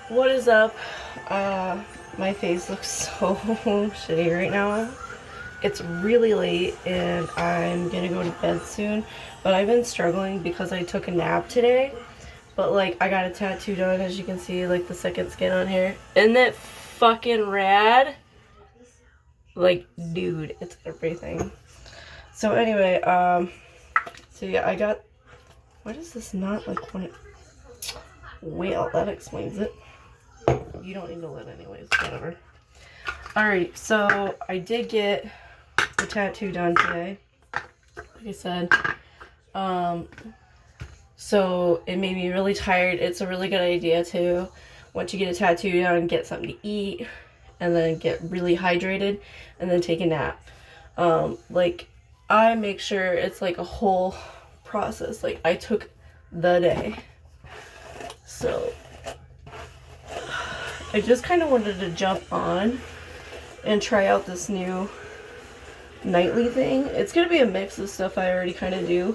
What is up? My face looks so shitty right now. It's really late and I'm gonna go to bed soon, but I've been struggling because I took a nap today. But like, I got a tattoo done, as you can see, like the second skin on here. Isn't it fucking rad? Like, dude, it's everything. So anyway, so yeah, I got, why does this not like want it? Well, that explains it. You don't need to lid anyways, whatever. Alright, so I did get the tattoo done today. Like I said. So it made me really tired. It's a really good idea to, once you get a tattoo done, get something to eat, and then get really hydrated, and then take a nap. Like, I make sure it's like a whole process. Like, I took the day. So I just kind of wanted to jump on and try out this new nightly thing. It's gonna be a mix of stuff I already kind of do,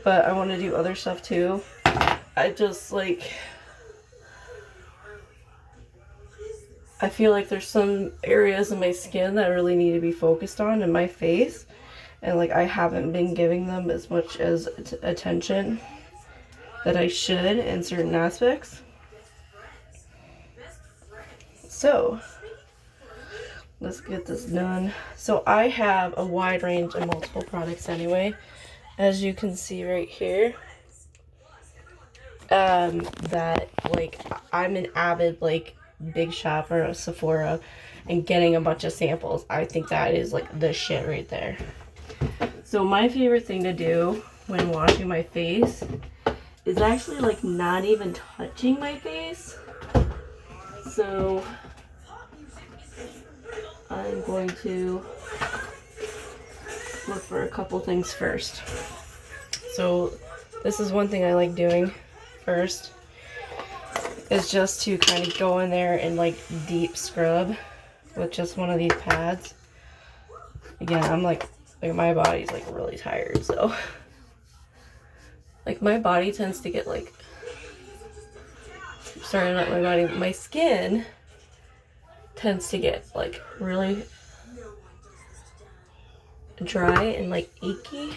but I want to do other stuff too. I just like, I feel like there's some areas of my skin that really need to be focused on in my face, and like I haven't been giving them as much as attention that I should in certain aspects. So let's get this done. So I have a wide range of multiple products anyway, as you can see right here. That like, I'm an avid like big shopper of Sephora and getting a bunch of samples. I think that is like the shit right there. So my favorite thing to do when washing my face is actually like not even touching my face. So I'm going to look for a couple things first. So this is one thing I like doing first, is just to kind of go in there and like deep scrub with just one of these pads. Again, I'm like my body's like really tired, so like my body tends to get like, sorry, not my body, my skin tends to get like really dry and like achy,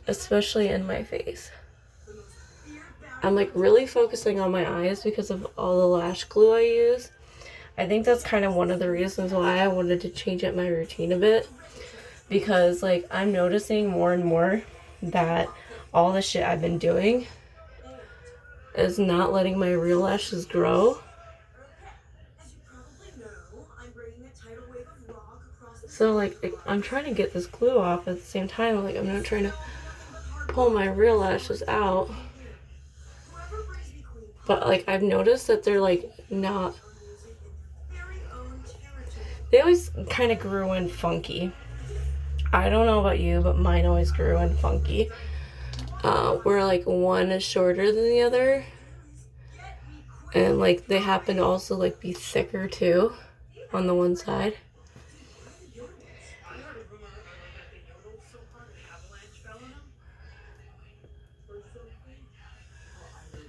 especially in my face. I'm like really focusing on my eyes because of all the lash glue I use. I think that's kind of one of the reasons why I wanted to change up my routine a bit, because like I'm noticing more and more that all the shit I've been doing is not letting my real lashes grow. So like I'm trying to get this glue off at the same time. Like I'm not trying to pull my real lashes out. But like I've noticed that they're like not, they always kind of grew in funky. I don't know about you, but mine always grew in funky. Where like one is shorter than the other. And like they happen to also like be thicker too on the one side.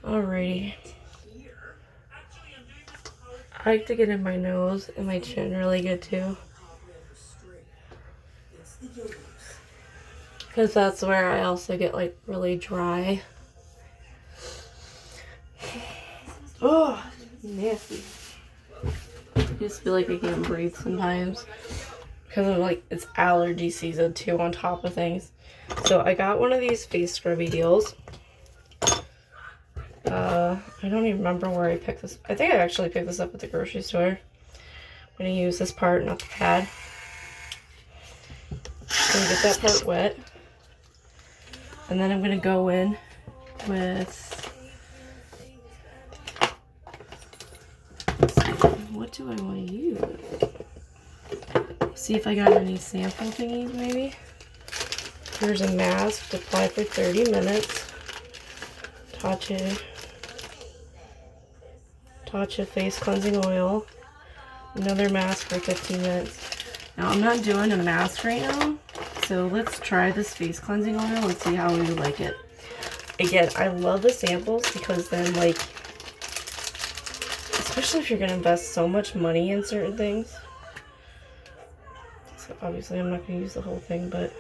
Alrighty. I like to get in my nose and my chin really good too, because that's where I also get like really dry. Oh, nasty. I just feel like I can't breathe sometimes because of like, it's allergy season too on top of things. So I got one of these face scrubby deals. I don't even remember where I picked this. I think I actually picked this up at the grocery store. I'm going to use this part, not the pad. I'm going to get that part wet. And then I'm going to go in with, what do I want to use? See if I got any sample thingies maybe. Here's a mask to apply for 30 minutes. Tatcha face cleansing oil. Another mask for 15 minutes. Now I'm not doing a mask right now, so let's try this face cleansing oil and see how we like it. again, I love the samples because then, like, especially if you're going to invest so much money in certain things. So obviously I'm not going to use the whole thing, but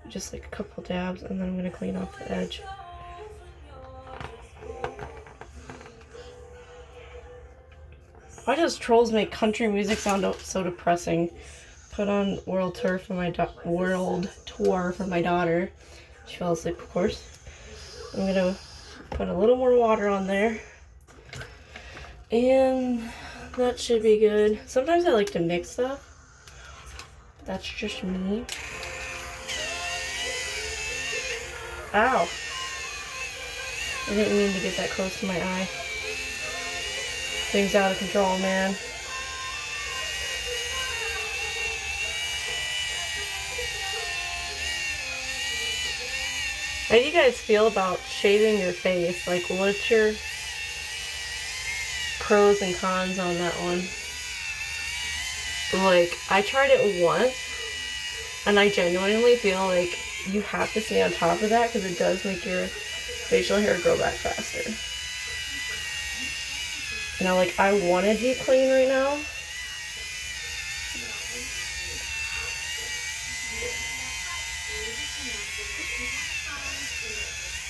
just like a couple dabs, and then I'm going to clean off the edge. Why does Trolls make country music sound so depressing? Put on world tour for my daughter. She fell asleep, of course. I'm gonna put a little more water on there, and that should be good. Sometimes I like to mix stuff. That's just me. Ow! I didn't mean to get that close to my eye. Things out of control, man. How do you guys feel about shaving your face? Like, what's your pros and cons on that one? Like, I tried it once, and I genuinely feel like you have to stay on top of that because it does make your facial hair grow back faster. Now, like, I want to deep clean right now.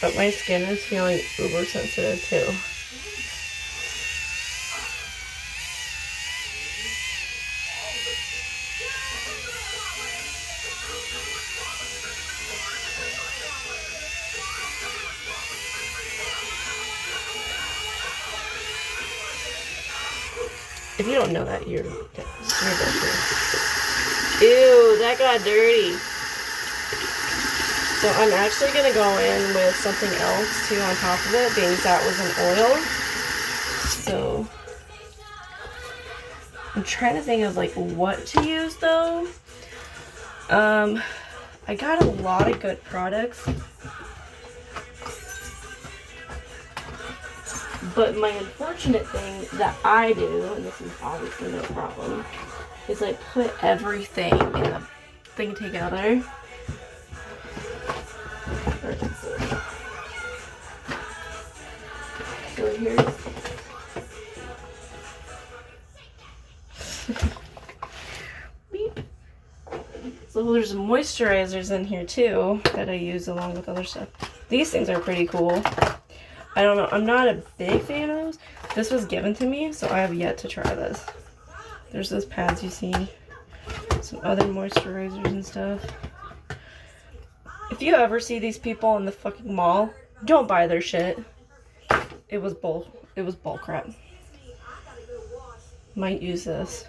But my skin is feeling uber sensitive too. If you don't know that, you're dirty. Ew, that got dirty. So I'm actually going to go in with something else too on top of it, being that was an oil. So I'm trying to think of like what to use though. I got a lot of good products. But my unfortunate thing that I do, and this is obviously no problem, is I put everything in the thing together. So here's beep. So there's moisturizers in here too that I use along with other stuff. These things are pretty cool. I don't know, I'm not a big fan of those. This was given to me, so I have yet to try this. There's those pads you see, some other moisturizers and stuff. If you ever see these people in the fucking mall, don't buy their shit. It was bull crap. Might use this.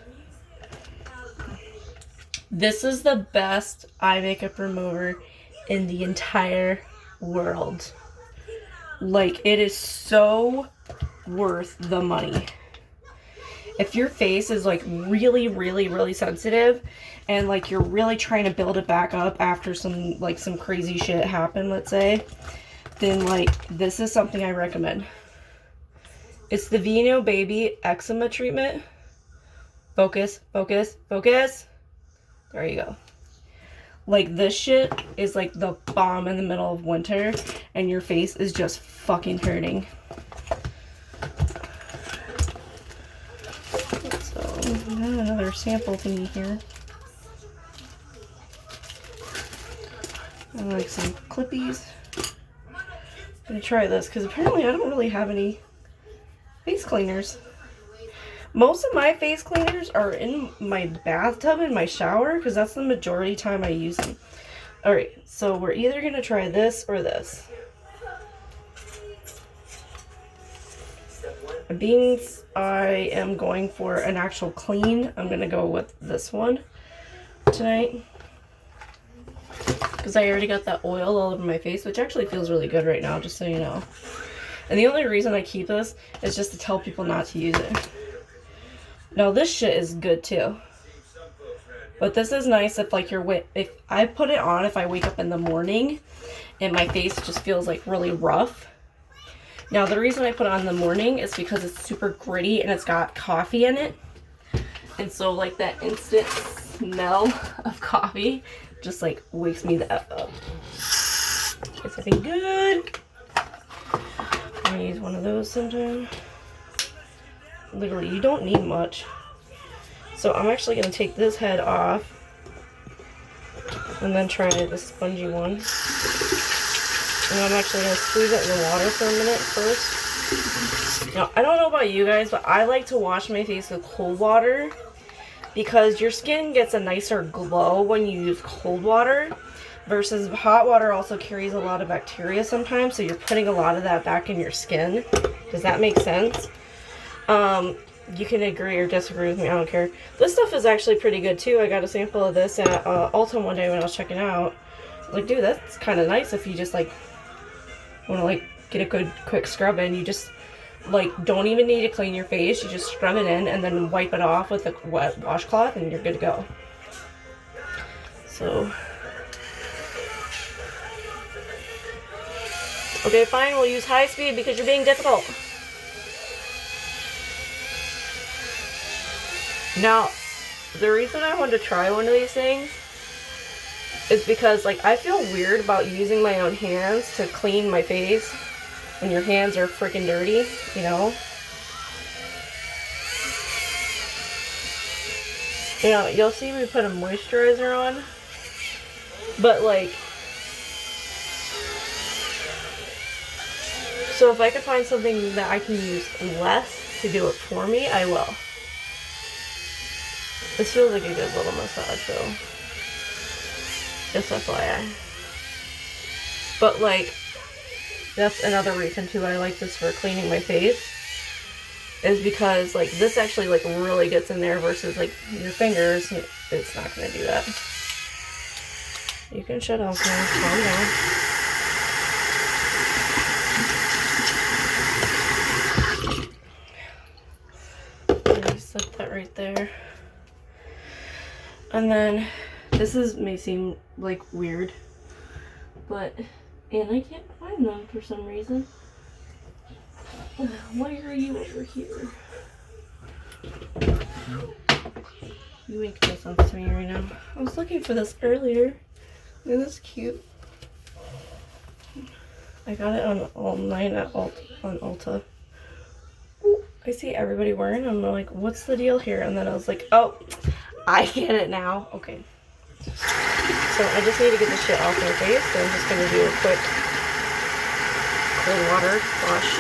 This is the best eye makeup remover in the entire world. Like, it is so worth the money. If your face is like really, really, really sensitive and like you're really trying to build it back up after some crazy shit happened, let's say, then like this is something I recommend. It's the Vino Baby Eczema Treatment. Focus, focus, focus. There you go. Like, this shit is like the bomb in the middle of winter and your face is just fucking hurting. So, I have another sample thingy here. I like some clippies. I'm gonna try this because apparently I don't really have any face cleaners. Most of my face cleaners are in my bathtub in my shower because that's the majority time I use them. Alright, so we're either going to try this or this. Being I am going for an actual clean, I'm going to go with this one tonight. Because I already got that oil all over my face, which actually feels really good right now, just so you know. And the only reason I keep this is just to tell people not to use it. Now this shit is good too. But this is nice if like if I put it on if I wake up in the morning and my face just feels like really rough. Now the reason I put it on in the morning is because it's super gritty and it's got coffee in it. And so like that instant smell of coffee just like wakes me the F up. It's looking good. I'm gonna use one of those sometime. Literally, you don't need much. So I'm actually gonna take this head off and then try the spongy one. And I'm actually gonna squeeze it in the water for a minute first. Now, I don't know about you guys, but I like to wash my face with cold water because your skin gets a nicer glow when you use cold water versus hot water also carries a lot of bacteria sometimes, so you're putting a lot of that back in your skin. Does that make sense? You can agree or disagree with me, I don't care. This stuff is actually pretty good too. I got a sample of this at Ulta one day when I was checking out. Like, dude, that's kind of nice if you just like want to like get a good quick scrub in. You just like don't even need to clean your face. You just scrub it in and then wipe it off with a wet washcloth and you're good to go. So, okay, fine, we'll use high speed because you're being difficult. Now, the reason I wanted to try one of these things is because, like, I feel weird about using my own hands to clean my face when your hands are freaking dirty, you know? You know, you'll see me put a moisturizer on, but, like, so if I could find something that I can use less to do it for me, I will. This feels like a good little massage, though. Just FYI. But, like, that's another reason, too, I like this for cleaning my face. Is because, like, this actually, like, really gets in there versus, like, your fingers. It's not going to do that. You can shut off now. Calm down. Just set that right there. And then, this may seem like weird, but, and I can't find them for some reason. Why are you over here? You make no sense to me right now. I was looking for this earlier. Isn't this cute? I got it on online at on Ulta. Ooh, I see everybody wearing them. I'm like, what's the deal here? And then I was like, oh, I get it now. Okay. So I just need to get this shit off my face. So I'm just going to do a quick cold water wash.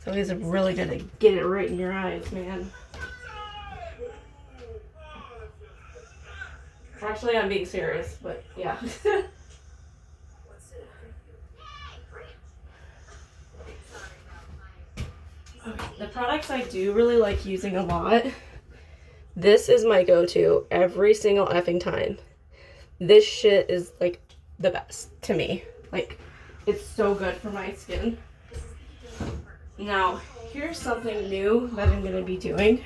So it's really good to get it right in your eyes, man. Actually, I'm being serious, but yeah. Okay, the products I do really like using a lot, this is my go-to every single effing time. This shit is like the best to me. Like, it's so good for my skin. Now, here's something new that I'm going to be doing.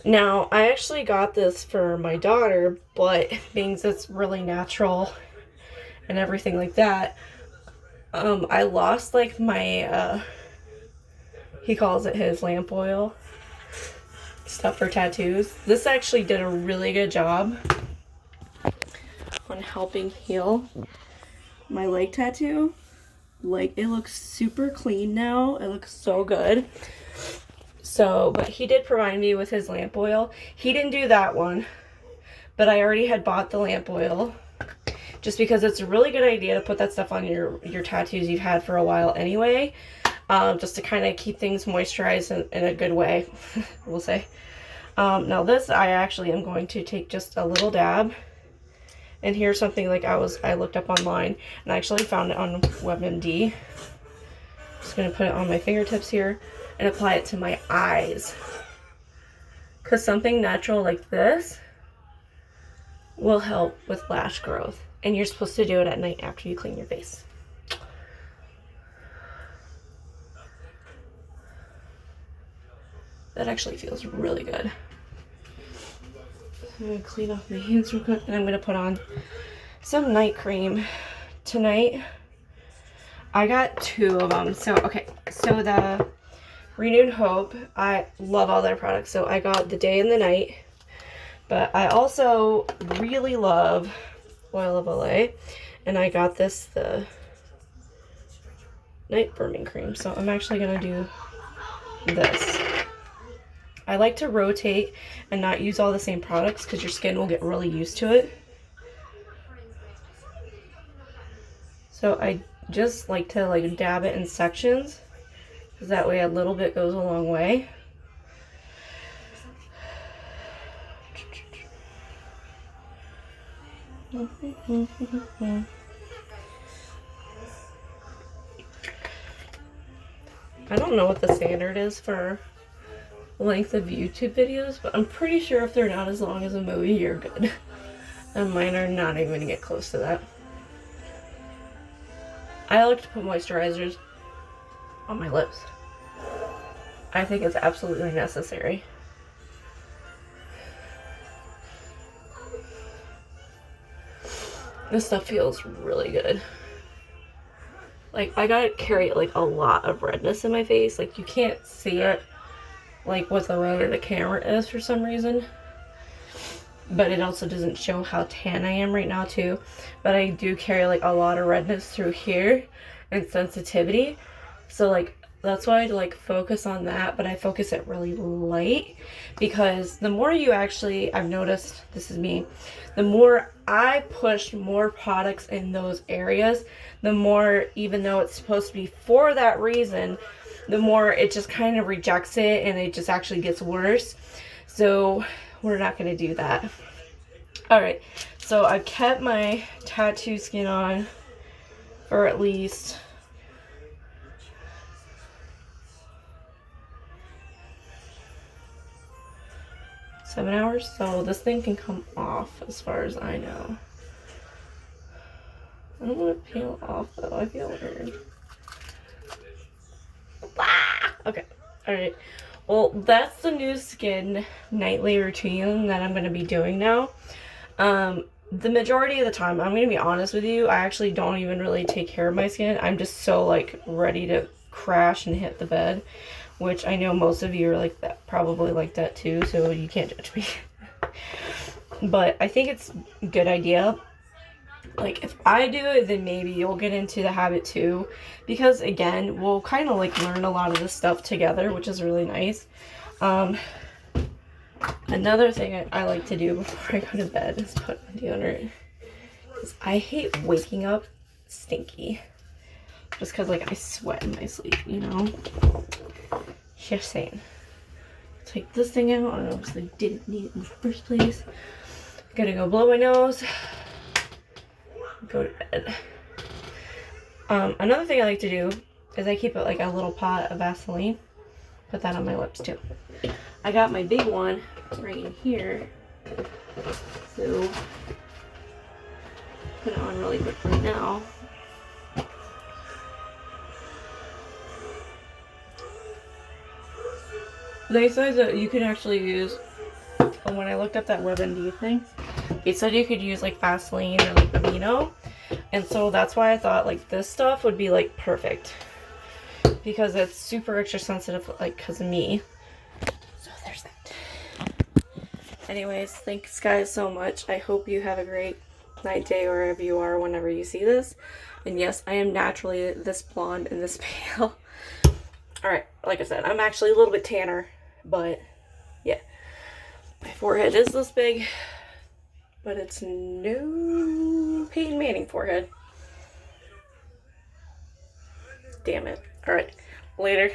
Now, I actually got this for my daughter, but being it's really natural and everything like that, I lost like my, he calls it his lamp oil stuff for tattoos. This actually did a really good job on helping heal my leg tattoo. Like, it looks super clean now. It looks so good. So, but he did provide me with his lamp oil. He didn't do that one, but I already had bought the lamp oil just because it's a really good idea to put that stuff on your tattoos you've had for a while anyway, just to kind of keep things moisturized in a good way, we'll say. Now this, I actually am going to take just a little dab. And here's something like I looked up online and I actually found it on WebMD. Just gonna put it on my fingertips here and apply it to my eyes. Cause something natural like this will help with lash growth. And you're supposed to do it at night after you clean your face. That actually feels really good. I'm going to clean off my hands real quick and I'm going to put on some night cream tonight. I got 2 of them. So, okay. So Renewed Hope. I love all their products. So I got the Day and the Night. But I also really love Oil of Olay. And I got this, the Night Firming Cream. So I'm actually going to do this. I like to rotate and not use all the same products because your skin will get really used to it. So I just like to like dab it in sections because that way a little bit goes a long way. I don't know what the standard is for length of YouTube videos, but I'm pretty sure if they're not as long as a movie, you're good. And mine are not even gonna get close to that. I like to put moisturizers on my lips. I think it's absolutely necessary. This stuff feels really good. Like, I gotta carry like a lot of redness in my face. Like, you can't see it like with the way the camera is for some reason. But it also doesn't show how tan I am right now too. But I do carry like a lot of redness through here and sensitivity. So like, that's why I like focus on that, but I focus it really light because the more you actually, I've noticed, this is me, the more I push more products in those areas, the more, even though it's supposed to be for that reason, the more it just kind of rejects it and it just actually gets worse. So we're not going to do that. Alright, so I've kept my tattoo skin on for at least 7 hours, so this thing can come off as far as I know. I don't want to peel off though, I feel weird. Ah! Okay, alright. Well, that's the new skin nightly routine that I'm going to be doing now. The majority of the time, I'm going to be honest with you, I actually don't even really take care of my skin. I'm just so like ready to crash and hit the bed. Which I know most of you are like that, probably like that too, so you can't judge me. But I think it's a good idea. Like, if I do it, then maybe you'll get into the habit too. Because, again, we'll kind of like learn a lot of this stuff together, which is really nice. Another thing I like to do before I go to bed is put on deodorant. Because I hate waking up stinky. Just because, like, I sweat in my sleep, you know? Just saying. Take this thing out. I obviously didn't need it in the first place. Gotta go blow my nose. Go to bed. Another thing I like to do is I keep it like a little pot of Vaseline. Put that on my lips too. I got my big one right in here. So put it on really quickly now. They said that you could actually use, when I looked up that WebMD thing, it said you could use like Vaseline or like Aveeno. And so that's why I thought like this stuff would be like perfect. Because it's super extra sensitive, like because of me. So there's that. Anyways, thanks guys so much. I hope you have a great night, day, wherever you are, whenever you see this. And yes, I am naturally this blonde and this pale. Alright, like I said, I'm actually a little bit tanner. But, yeah. My forehead is this big. But it's no Peyton Manning forehead. Damn it. Alright, later.